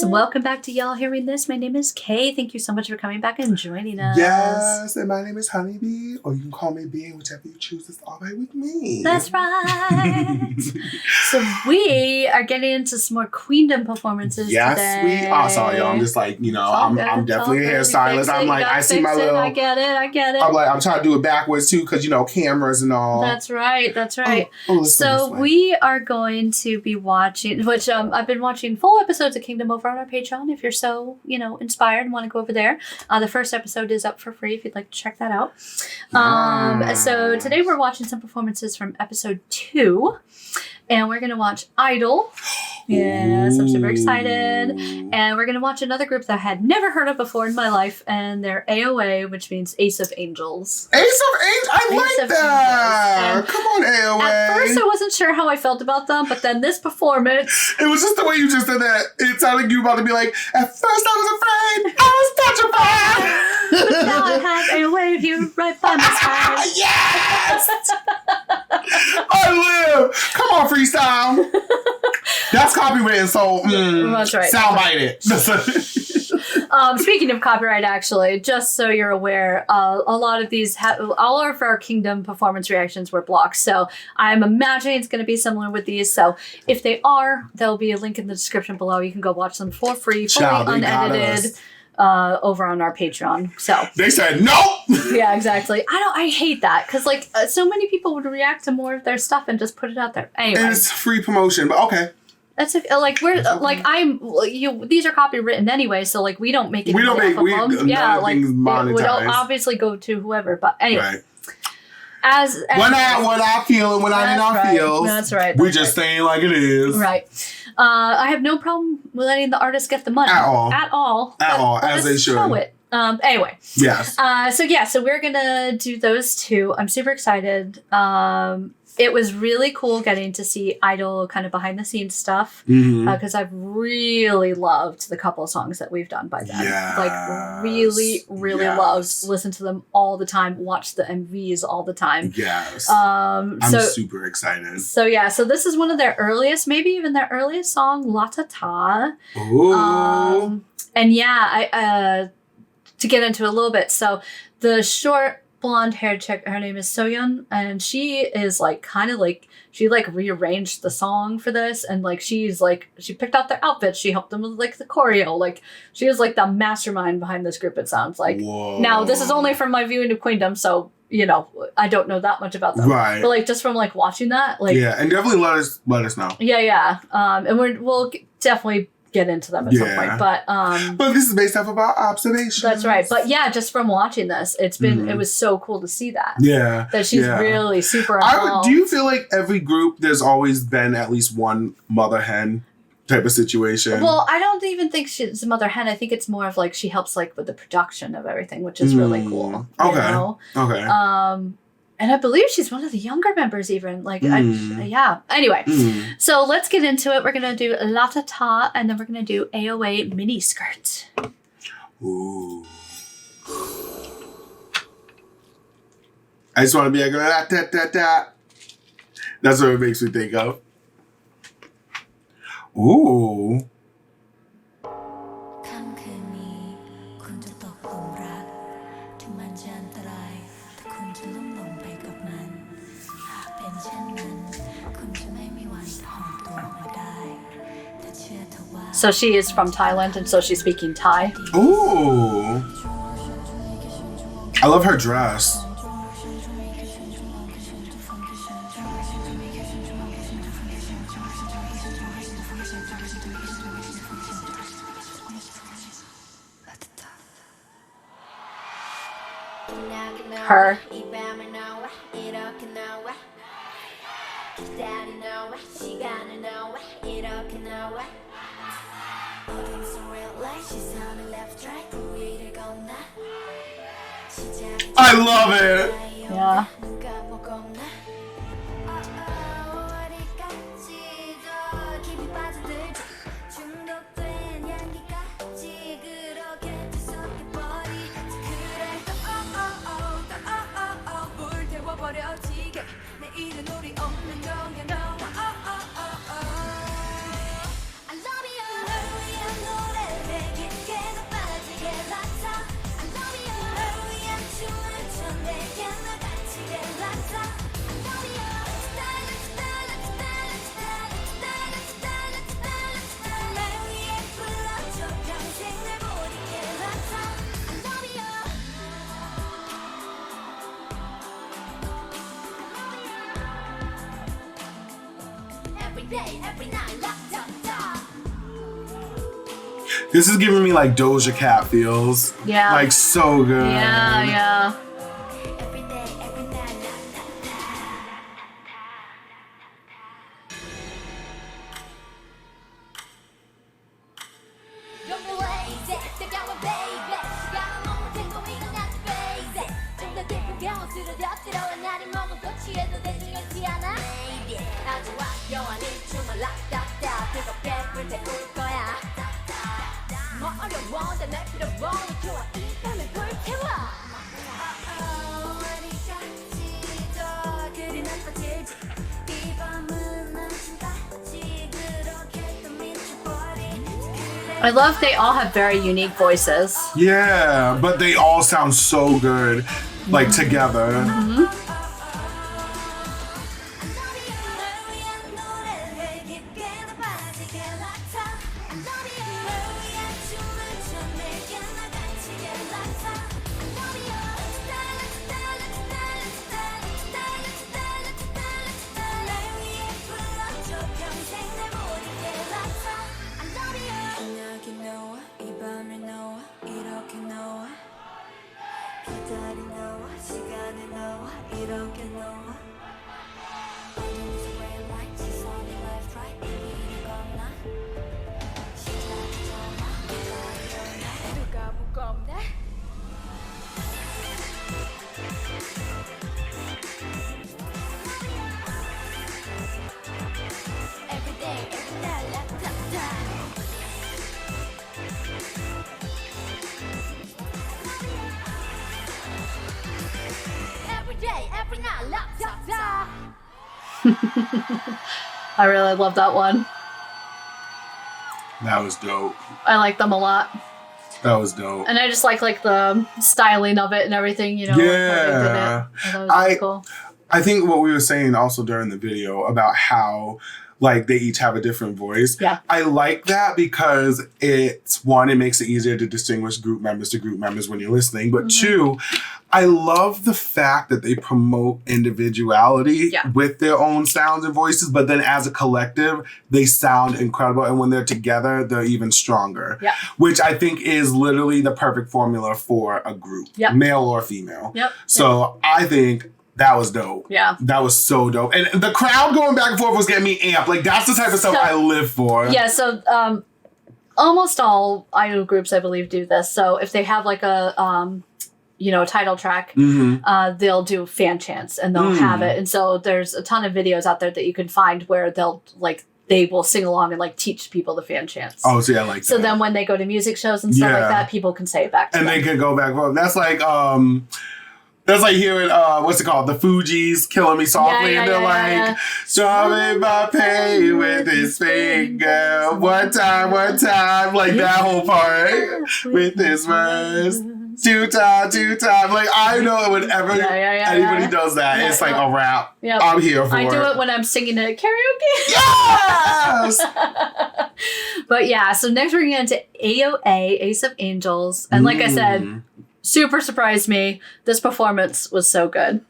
Yes, welcome back to Y'all Hearing This. My name is Kay. Thank you so much for coming back and joining us. Yes, and my name is Honeybee, or you can call me B, whichever you choose. It's all right with me. That's right. So we are getting into some more Queendom performances today. Yes, we are. Sorry, y'all. I'm just like, I'm definitely a hairstylist. I'm like, I see my little... I get it. I'm like, I'm trying to do it backwards too, because, cameras and all. That's right. So we are going to be watching, which I've been watching full episodes of Queendom over on our Patreon. If you're so, inspired and want to go over there. The first episode is up for free if you'd like to check that out. So today we're watching some performances from episode 2. And we're going to watch I-dle. Yes, I'm super excited. And we're going to watch another group that I had never heard of before in my life. And they're AOA, which means Ace of Angels. Ace of Angels? I like that. Come on, AOA. At first, I wasn't sure how I felt about them. But then this performance... It was just the way you just said that. It sounded like you were about to be like, at first I was afraid. I was petrified. But now I have AOA with you right by my side. Yes! I live. Come on, freestyle. That's copyrighted, so that's right. Soundbite it. Speaking of copyright, actually, just so you're aware, a lot of these, all of our Queendom performance reactions were blocked. So I'm imagining it's going to be similar with these. So if they are, there'll be a link in the description below. You can go watch them for free, fully unedited. Over on our Patreon. So they said no. Yeah, exactly. I hate that because so many people would react to more of their stuff and just put it out there. Anyway, and it's free promotion, but okay. That's these are copywritten anyway, so we don't make it. We don't make monetized. We don't obviously go to whoever, but anyway. Right. As when I feel and when I'm in our feels. That's right. We're just saying like it is. Right. I have no problem with letting the artist get the money. At all. As they should. Show it. Anyway. Yes. So we're gonna do those two. I'm super excited. It was really cool getting to see I-dle kind of behind the scenes stuff because I've really loved the couple of songs that we've done by them. Yes. Really loved. Listen to them all the time. Watch the MVs all the time. Yes. I'm super excited. So this is one of their earliest, maybe even their earliest song, Latata. Ooh. I to get into a little bit. So the short blonde-haired chick, her name is Soyeon, and she is she rearranged the song for this, and she picked out their outfits, she helped them with the choreo, she is the mastermind behind this group, it sounds like. Whoa. Now this is only from my viewing of Queendom, so I don't know that much about them, right? But just from watching that, yeah, and definitely let us know. And we'll definitely get into them at some point, but this is based off of our observations. That's right, but just from watching this, it's been it was so cool to see that. Yeah, that she's really super involved. Do you feel like every group there's always been at least one mother hen type of situation? Well, I don't even think she's a mother hen. I think it's more of she helps with the production of everything, which is really cool. Okay. And I believe she's one of the younger members even. Anyway, so let's get into it. We're going to do Latata, and then we're going to do AOA Miniskirt. Ooh. I just want to be like, da. That's what it makes me think of. Ooh. So she is from Thailand, and so she's speaking Thai. Ooh. I love her dress. Her. I love it. Yeah. This is giving me like Doja Cat feels. Yeah. Like so good. Yeah, yeah. I love they all have very unique voices. Yeah, but they all sound so good, like together. Mm-hmm. I really love that one. That was dope. I like them a lot. That was dope. And I just like the styling of it and everything, you know. Yeah. Like how they did it. I thought it was really cool. I think what we were saying also during the video about how like they each have a different voice. Yeah. I like that because it's one, it makes it easier to distinguish group members to group members when you're listening. But two, I love the fact that they promote individuality with their own sounds and voices, but then as a collective, they sound incredible. And when they're together, they're even stronger. Yeah. Which I think is literally the perfect formula for a group, male or female. Yep. So I think that was dope. Yeah. That was so dope. And the crowd going back and forth was getting me amped. Like, that's the type of stuff I live for. Yeah, so almost all idol groups, I believe, do this. So if they have like a title track, they'll do fan chants and they'll have it. And so there's a ton of videos out there that you can find where they will sing along and like teach people the fan chants. Oh, so yeah, like so that. Then when they go to music shows and stuff like that, people can say it back to them. And they can go back and forth. That's like hearing, what's it called? The Fugees Killing Me Softly. And they're strumming my pain with his finger. One time. Like that whole part. With his verse. Two time. Like, I know whenever anybody does that, it's like a rap. Yep. I'm here for it. I do it when I'm singing at karaoke. Yes! But yeah, so next we're going to get into AOA, Ace of Angels. And like I said, super surprised me. This performance was so good.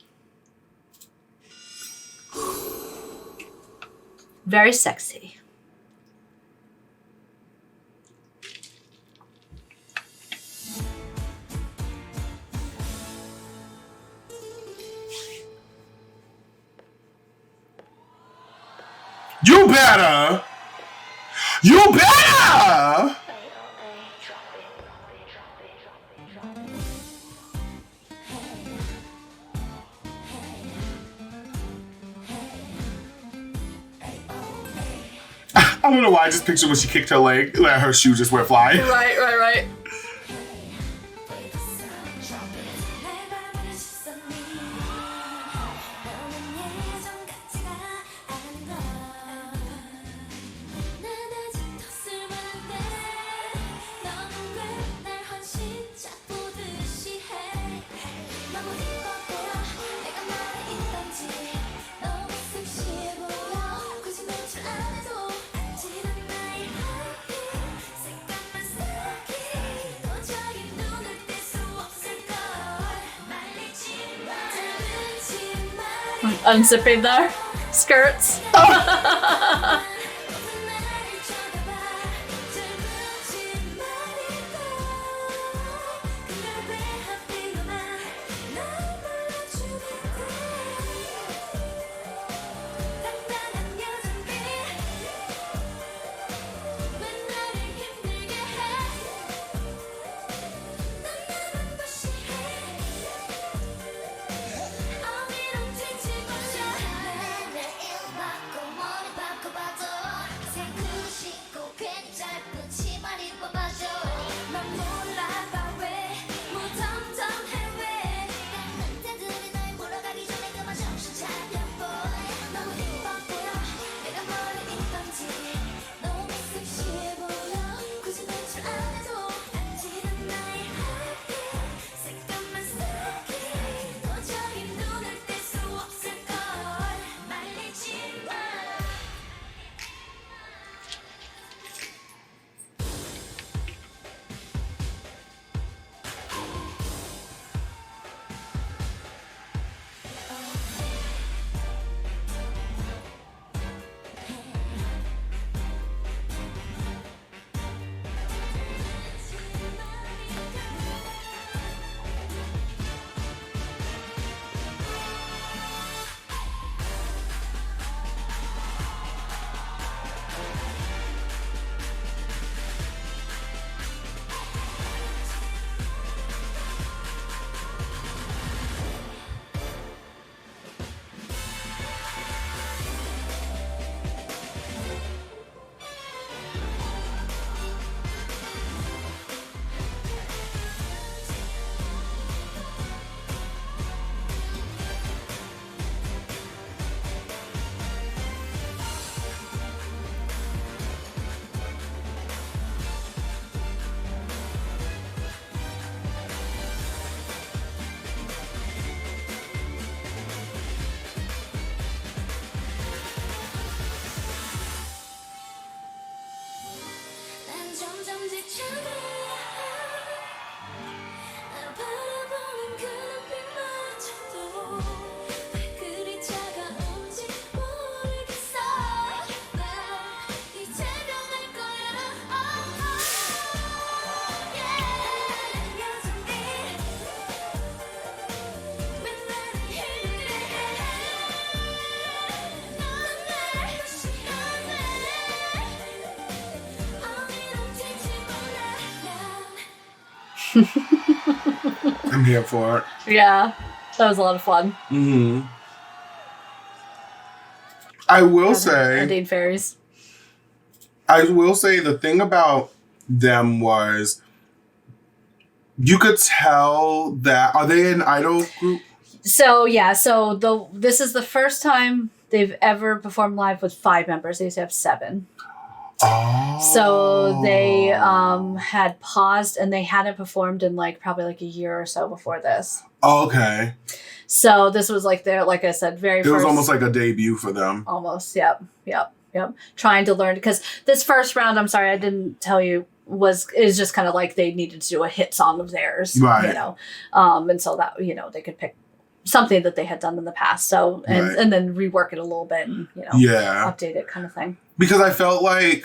Very sexy. You better! I don't know why I just pictured when she kicked her leg, let her shoe just went flying. Right. Unzipping their skirts. I'm here for it. Yeah, that was a lot of fun. Mm-hmm. I will say... Ending fairies. I will say the thing about them was you could tell that... Are they an I-dle group? So, yeah. So, this is the first time they've ever performed live with 5 members. They used to have 7. Oh. So they had paused and they hadn't performed in probably a year or so before this. Oh, okay. So this was their, like I said, very first. It was almost like a debut for them. Almost, yep. Trying to learn, because this first round, I'm sorry, I didn't tell you, is just kind of they needed to do a hit song of theirs, right? And so that they could pick something that they had done in the past, so and then rework it a little bit and update it, kind of thing. Because I felt like,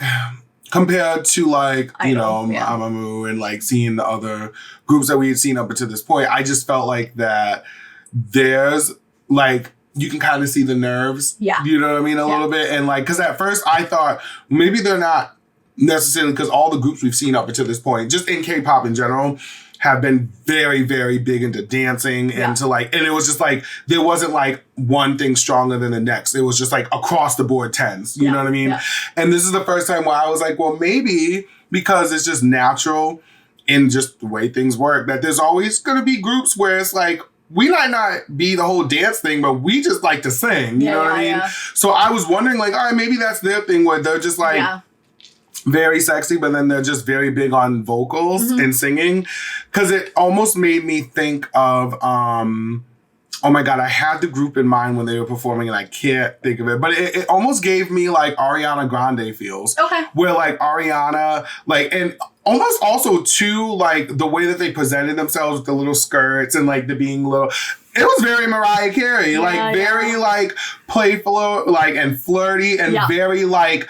compared to Mamamoo and seeing the other groups that we had seen up until this point, I just felt like that there's you can kind of see the nerves. Yeah. You know what I mean? A little bit. And because at first I thought maybe they're not necessarily, because all the groups we've seen up until this point, just in K-pop in general, have been very, very big into dancing and and it was just there wasn't one thing stronger than the next. It was just across the board 10s. You know what I mean? Yeah. And this is the first time where I was well, maybe because it's just natural in just the way things work, that there's always going to be groups where it's we might not be the whole dance thing, but we just like to sing. You know what I mean? Yeah. So I was wondering all right, maybe that's their thing where they're just very sexy, but then they're just very big on vocals and singing. Because it almost made me think of, oh my God, I had the group in mind when they were performing and I can't think of it. But it almost gave me Ariana Grande feels. Okay. Where Ariana, and almost also too, the way that they presented themselves with the little skirts and the being little... It was very Mariah Carey, very playful, and flirty, and very I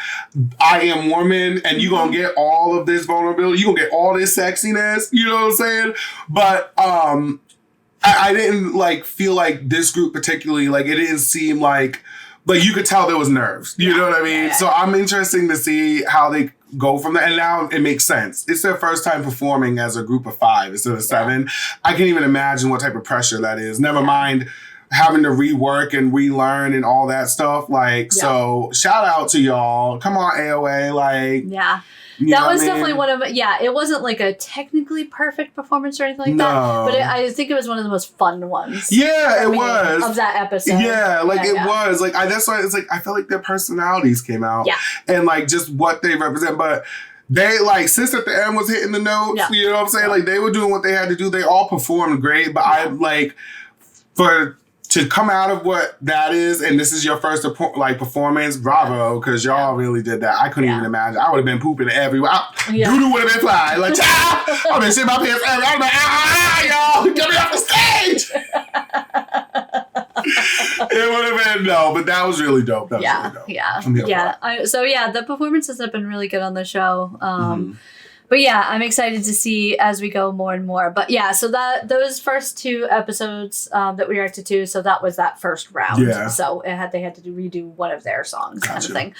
am woman, and you gonna get all of this vulnerability, you gonna get all this sexiness, you know what I'm saying? But I didn't feel this group particularly, it didn't seem you could tell there was nerves, you know what I mean? So I'm interested to see how they go from that. And now it makes sense. It's their first time performing as a group of 5 instead of 7. I can't even imagine what type of pressure that is. Never mind having to rework and relearn and all that stuff. So shout out to y'all. Come on, AOA. That was definitely one of, it wasn't a technically perfect performance or anything that, but I think it was one of the most fun ones. Yeah, it was. Of that episode. Yeah, it was. That's why it's I felt like their personalities came out. Yeah. And just what they represent. But they, Sis at the end was hitting the notes. Yeah. You know what I'm saying? They were doing what they had to do. They all performed great. But to come out of what that is, and this is your first performance, bravo, because y'all really did that. I couldn't even imagine. I would have been pooping everywhere. Doo-doo would have been flying. I've been shitting my pants everywhere. I'd be y'all, get me off the stage. It would have been, but that was really dope. That was really dope. The performances have been really good on the show. But I'm excited to see as we go more and more. But so those first 2 episodes that we reacted to, so that was that first round. Yeah. So they had to redo one of their songs, kind of thing.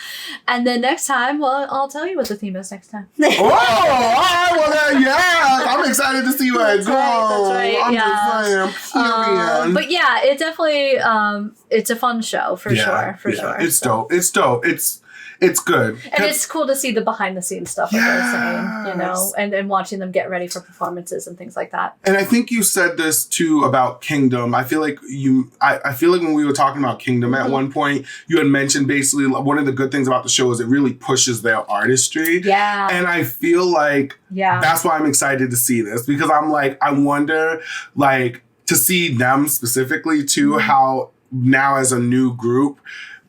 And then next time, I'll tell you what the theme is next time. Oh, all right. Well, I'm excited to see where it goes. That's right. I'm just saying. But it definitely it's a fun show for sure. It's dope. It's dope. It's good. And it's cool to see the behind the scenes stuff, like I was saying, and watching them get ready for performances and things like that. And I think you said this too about Queendom. I feel like I feel like when we were talking about Queendom at one point, you had mentioned basically one of the good things about the show is it really pushes their artistry. Yeah. And I feel that's why I'm excited to see this, because I'm I wonder to see them specifically too, how now as a new group,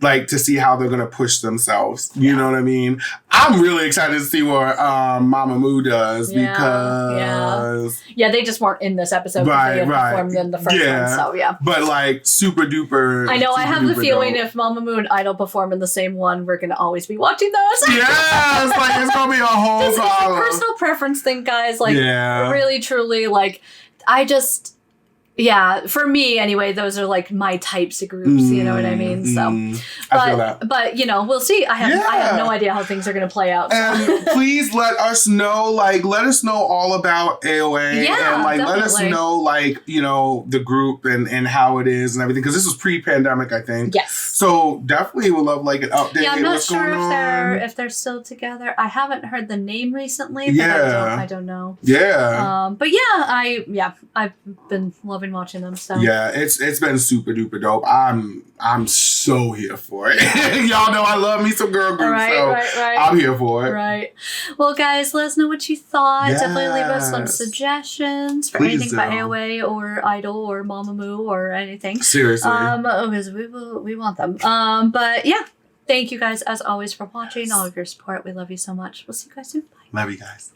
like to see how they're gonna push themselves. You know what I mean? I'm really excited to see what Mamamoo does because they just weren't in this episode because they had performed in the first one. So but like super duper. I know. I have the feeling if Mamamoo and I-dle perform in the same one, we're gonna always be watching those. Yes, like it's gonna be a whole. This is a personal preference thing, guys. Like really, truly, like I just. Yeah, for me anyway, those are like my types of groups, you know what I mean? So, I feel that. But you know, we'll see. I have no idea how things are going to play out. So. And please let us know, let us know all about AOA. Yeah, and definitely. let us know, the group and how it is and everything. Because this was pre-pandemic, I think. Yes. So definitely would love an update. Yeah, I'm not sure if they're still together. I haven't heard the name recently, but I don't know. Yeah. But yeah, I've been loving watching them. So yeah, it's been super duper dope. I'm so here for it. Y'all know I love me some girl groups, right. I'm here for it. Right. Well, guys, let us know what you thought. Yes. Definitely leave us some suggestions for anything by AOA or I-dle or Mamamoo or anything. Seriously. Because we want them. But yeah, thank you guys as always for watching. All of your support. We love you so much. We'll see you guys soon. Bye. Love you guys.